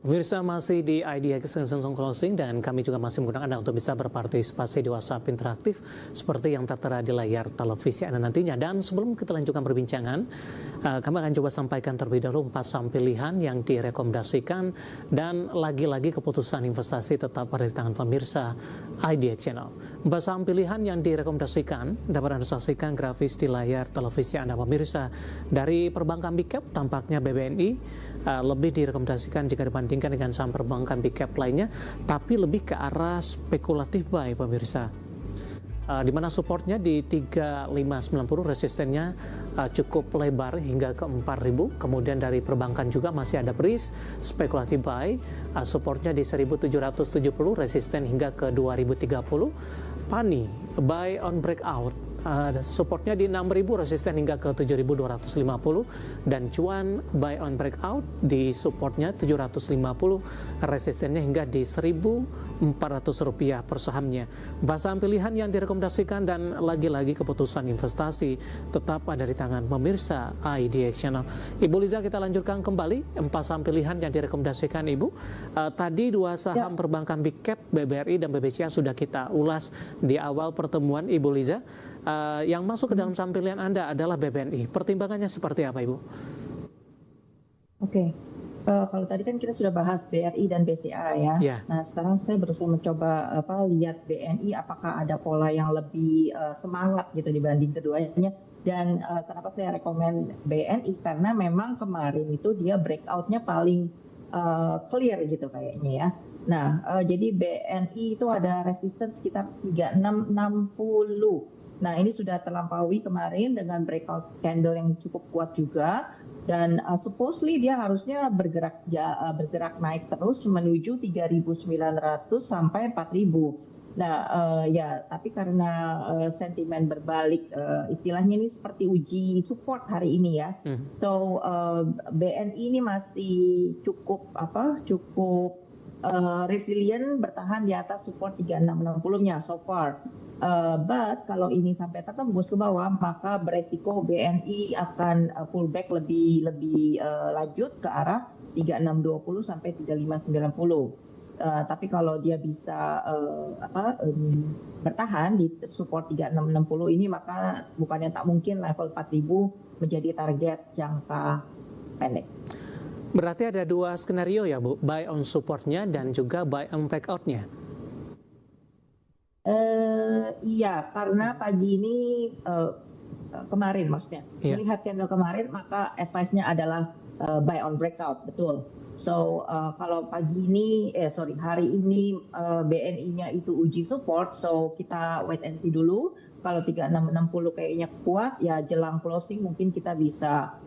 Pemirsa masih di IDX Langsung Closing dan kami juga masih menggunakan Anda untuk bisa berpartisipasi di WhatsApp interaktif seperti yang tertera di layar televisi Anda nantinya. Dan sebelum kita lanjutkan perbincangan, kami akan coba sampaikan terlebih dahulu 4 saham pilihan yang direkomendasikan dan lagi-lagi keputusan investasi tetap ada di tangan pemirsa IDX Channel. 4 saham pilihan yang direkomendasikan dapat Anda saksikan grafis di layar televisi Anda pemirsa. Dari perbankan Big Cap tampaknya BBNI lebih direkomendasikan jika dibandingkan dengan saham perbankan big cap lainnya, tapi lebih ke arah spekulatif buy pemirsa. Di mana supportnya di 3590, resistennya cukup lebar hingga ke 4000. Kemudian dari perbankan juga masih ada BRIS spekulatif buy, supportnya di 1770, resisten hingga ke 2030. PANI buy on breakout, supportnya di 6.000, resisten hingga ke 7.250, dan cuan buy on breakout di supportnya 750, resistennya hingga di 1.400 rupiah per sahamnya. Saham pilihan yang direkomendasikan dan lagi-lagi keputusan investasi tetap ada di tangan pemirsa IDX Channel. Ibu Liza, kita lanjutkan kembali 4 saham pilihan yang direkomendasikan Ibu. Tadi 2 saham perbankan big cap BBRI dan BBCA sudah kita ulas di awal pertemuan Ibu Liza. Yang masuk ke dalam saham pilihan Anda adalah BBNI. Pertimbangannya seperti apa, Ibu? Oke. Kalau tadi kan kita sudah bahas BRI dan BCA ya. Yeah. Nah, sekarang saya berusaha mencoba lihat BNI apakah ada pola yang lebih semangat gitu dibanding keduanya. Dan kenapa saya rekomen BNI? Karena memang kemarin itu dia breakout-nya paling clear gitu kayaknya ya. Nah, jadi BNI itu ada resistance sekitar 3660. Nah, ini sudah terlampaui kemarin dengan breakout candle yang cukup kuat juga, dan supposedly dia harusnya bergerak naik terus menuju 3.900 sampai 4.000. Nah, ya, tapi karena sentimen berbalik, istilahnya ini seperti uji support hari ini ya. So BNI ini masih cukup resilient, bertahan di atas support 3660-nya so far. But kalau ini sampai tembus ke bawah, maka beresiko BNI akan pullback lebih lanjut ke arah 3620 sampai 3590. Tapi kalau dia bisa bertahan di support 3660 ini, maka bukannya tak mungkin level 4000 menjadi target jangka pendek. Berarti ada 2 skenario ya, Bu, buy on supportnya dan juga buy on breakout-nya. Iya, karena pagi ini kemarin maksudnya melihat candle kemarin, maka advice-nya adalah buy on breakout, betul. So kalau hari ini BNI-nya itu uji support, so kita wait and see dulu. Kalau 3660 kayaknya kuat, ya jelang closing mungkin kita bisa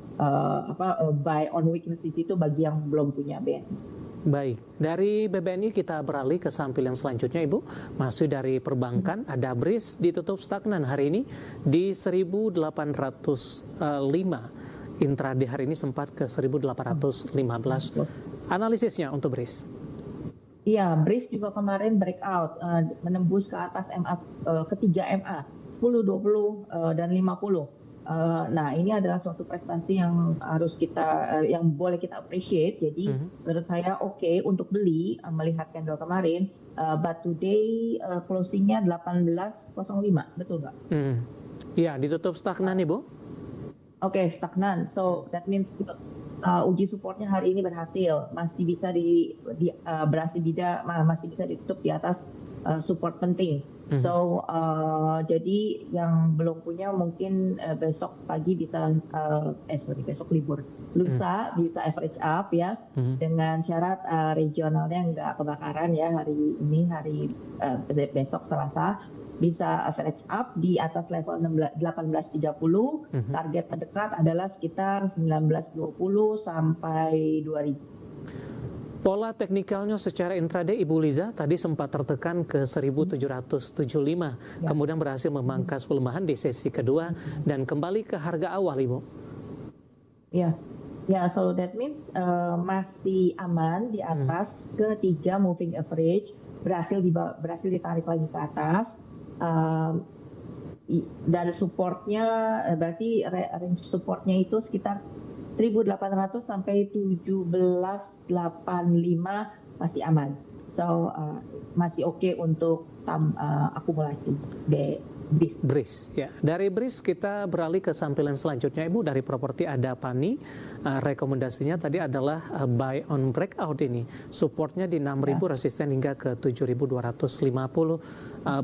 buy on weakness di situ bagi yang belum punya BNI. Baik, dari BBNI kita beralih ke saham pilihan selanjutnya, Ibu. Masih dari perbankan, ada BRIS ditutup stagnan hari ini di 1.805. Intraday hari ini sempat ke 1.815. Analisisnya untuk BRIS? Iya, BRIS juga kemarin breakout, menembus ke atas ketiga MA, 10, 20, dan 50. Nah, ini adalah suatu prestasi yang yang boleh kita appreciate. Jadi menurut saya oke untuk beli melihat candle kemarin. But today closingnya 18.05, betul nggak? Iya, ditutup stagnan, Ibu. Oke, stagnan. So that means uji supportnya hari ini berhasil, masih bisa masih bisa ditutup di atas support penting. So jadi yang belum punya mungkin besok pagi bisa besok libur, lusa bisa average up ya, dengan syarat regionalnya nggak kebakaran ya besok Selasa bisa average up di atas level 1830. Target terdekat adalah sekitar 1920 sampai 2000. Pola teknikalnya secara intraday, Ibu Liza, tadi sempat tertekan ke 1775, kemudian berhasil memangkas pelemahan di sesi kedua dan kembali ke harga awal, Ibu. Ya, so that means masih aman di atas ketiga moving average, berhasil ditarik lagi ke atas, dan supportnya berarti range supportnya itu sekitar 1.800 sampai 1785 masih aman. So masih oke untuk akumulasi BRIS. Ya. Dari BRIS kita beralih ke sampilan selanjutnya, Ibu. Dari properti ada PANI. Rekomendasinya tadi adalah buy on breakout ini. Supportnya di 6.000, resisten hingga ke 7.250.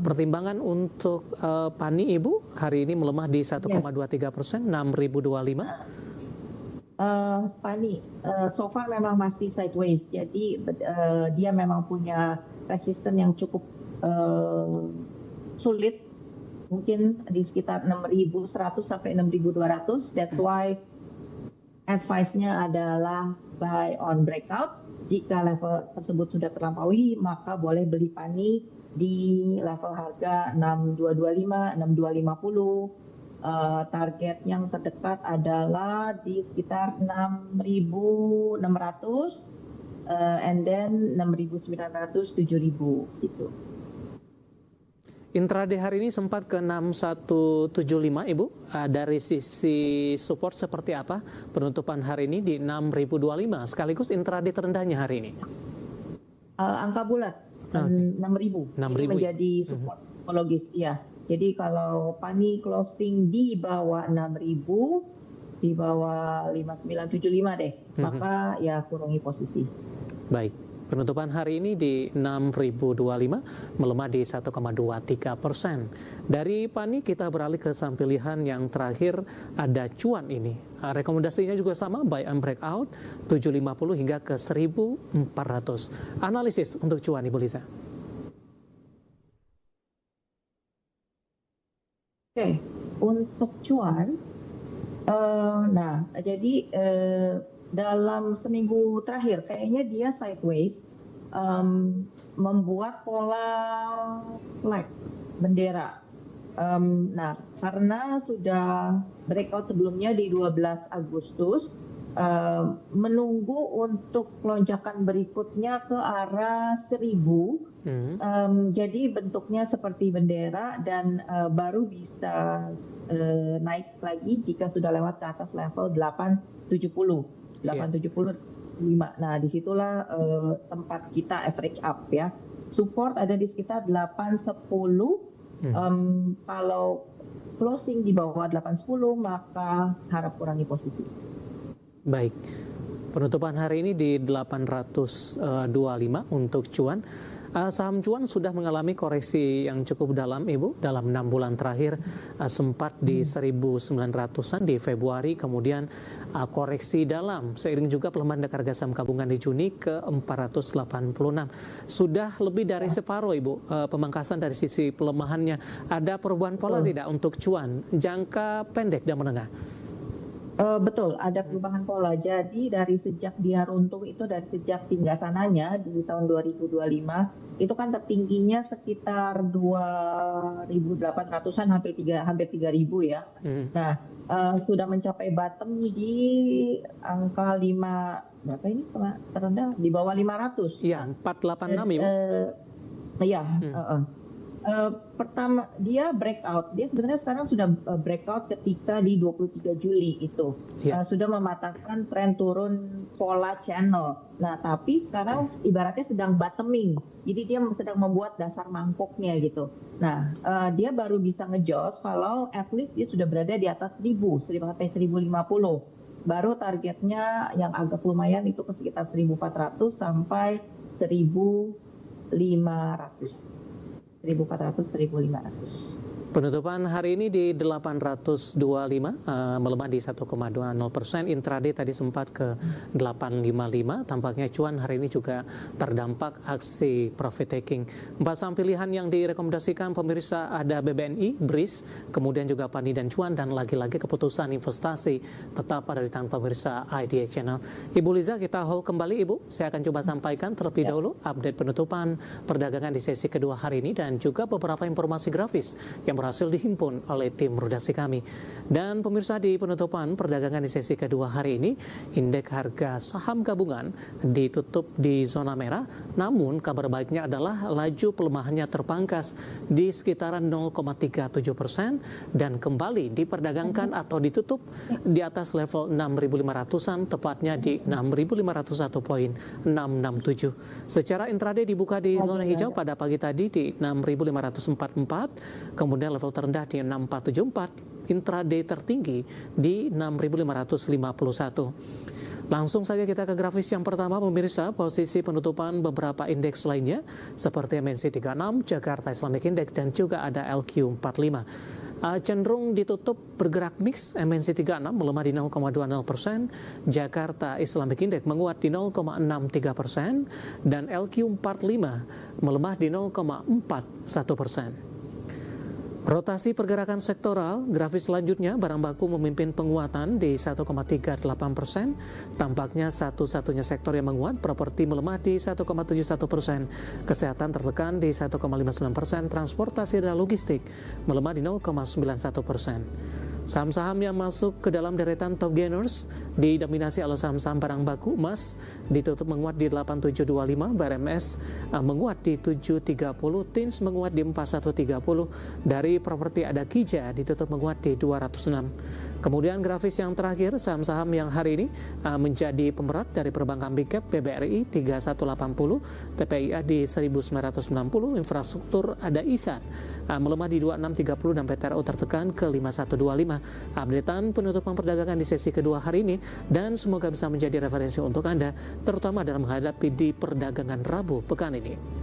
Pertimbangan untuk PANI, Ibu, hari ini melemah di 1,23%, 6.025. PANI so far memang masih sideways. Jadi dia memang punya resisten yang cukup sulit. Mungkin di sekitar 6.100 sampai 6.200. That's why advice-nya adalah buy on breakout. Jika level tersebut sudah terlampaui, maka boleh beli PANI di level harga 6225, 6250. Target yang terdekat adalah di sekitar 6.600 and then 6.900, 7.000 gitu. Intraday hari ini sempat ke 6175, Ibu. Dari sisi support seperti apa? Penutupan hari ini di 6025, sekaligus intraday terendahnya hari ini. Angka bulat 6.000. Ini menjadi support psikologis, ya. Jadi kalau PANI closing di bawah 6.000, di bawah 5975 deh, maka ya kurangi posisi. Baik. Penutupan hari ini di 6.025, melemah di 1,23%. Dari PANI kita beralih ke saham pilihan yang terakhir, ada Cuan ini. Rekomendasinya juga sama, buy and breakout 750 hingga ke 1.400. Analisis untuk Cuan, Ibu Liza. Oke, untuk Cuan, jadi dalam seminggu terakhir kayaknya dia sideways, membuat pola flag bendera. Karena sudah breakout sebelumnya di 12 Agustus, menunggu untuk lonjakan berikutnya ke arah 1.000. Jadi bentuknya seperti bendera dan baru bisa naik lagi jika sudah lewat ke atas level 870. 875. Nah, disitulah tempat kita average up ya. Support ada di sekitar 810. Kalau closing di bawah 810, maka harap kurangi posisi. Baik. Penutupan hari ini di 825 untuk Cuan. Saham Cuan sudah mengalami koreksi yang cukup dalam, Ibu. Dalam 6 bulan terakhir sempat di 1.900-an di Februari, kemudian koreksi dalam seiring juga pelemahan harga saham gabungan di Juni ke 486. Sudah lebih dari separuh, Ibu, pemangkasan dari sisi pelemahannya. Ada perubahan pola tidak untuk Cuan, jangka pendek dan menengah? Betul, ada perubahan pola. Jadi dari sejak dia runtuh itu, dari sejak singgasananya di tahun 2025, itu kan tertingginya sekitar 2.800-an, hampir 3.000 ya. Nah, sudah mencapai bottom di angka 5, berapa ini terendah? Di bawah 500. Iya, 486 Ibu. Iya, pertama dia breakout. Dia sebenarnya sekarang sudah breakout ketika di 23 Juli itu. Sudah mematahkan tren turun pola channel. Nah, tapi sekarang ibaratnya sedang bottoming. Jadi dia sedang membuat dasar mangkoknya gitu. Nah, dia baru bisa ngejos kalau at least dia sudah berada di atas 1.000 sampai 1.050. Baru targetnya yang agak lumayan itu ke sekitar 1.400 sampai 1.500. 1.400, 1.500. Penutupan hari ini di 825, melemah di 1,20%. Intraday tadi sempat ke 855. Tampaknya Cuan hari ini juga terdampak aksi profit taking. 4 saham pilihan yang direkomendasikan pemirsa ada BBNI, BRIS, kemudian juga PANI dan Cuan, dan lagi-lagi keputusan investasi tetap ada di tangan pemirsa IDX Channel. Ibu Liza, kita hold kembali, Ibu. Saya akan coba sampaikan terlebih dahulu update penutupan perdagangan di sesi kedua hari ini dan juga beberapa informasi grafis yang berhasil dihimpun oleh tim redaksi kami. Dan pemirsa, di penutupan perdagangan di sesi kedua hari ini, indeks harga saham gabungan ditutup di zona merah, namun kabar baiknya adalah laju pelemahannya terpangkas di sekitaran 0,37% dan kembali diperdagangkan atau ditutup di atas level 6.500-an, tepatnya di 6.501.667. Secara intraday dibuka di zona hijau pada pagi tadi di 6.544, kemudian level terendah di 6.474, intraday tertinggi di 6.551. Langsung saja kita ke grafis yang pertama, pemirsa. Posisi penutupan beberapa indeks lainnya seperti MNC 36, Jakarta Islamic Index, dan juga ada LQ45. Cenderung ditutup bergerak mix. MNC 36 melemah di 0,20%, Jakarta Islamic Index menguat di 0,63%, dan LQ45 melemah di 0,41%. Rotasi pergerakan sektoral, grafis selanjutnya barang baku memimpin penguatan di 1,38%. Tampaknya satu-satunya sektor yang menguat, properti melemah di 1,71%. Kesehatan tertekan di 1,59%, transportasi dan logistik melemah di 0,91%. Saham-saham yang masuk ke dalam deretan top gainers didominasi oleh saham-saham barang baku. Emas ditutup menguat di 8725, BRMS menguat di 730, TINS menguat di 4130. Dari properti ada Kija ditutup menguat di 206. Kemudian grafis yang terakhir, saham-saham yang hari ini menjadi pemerat dari perbankan big cap, BBRI 3180, TPIA di 1990, infrastruktur ada ISAT melemah di 2630, dan PTRO tertekan ke 5125. Updatean penutupan perdagangan di sesi kedua hari ini, dan semoga bisa menjadi referensi untuk Anda, terutama dalam menghadapi di perdagangan Rabu pekan ini.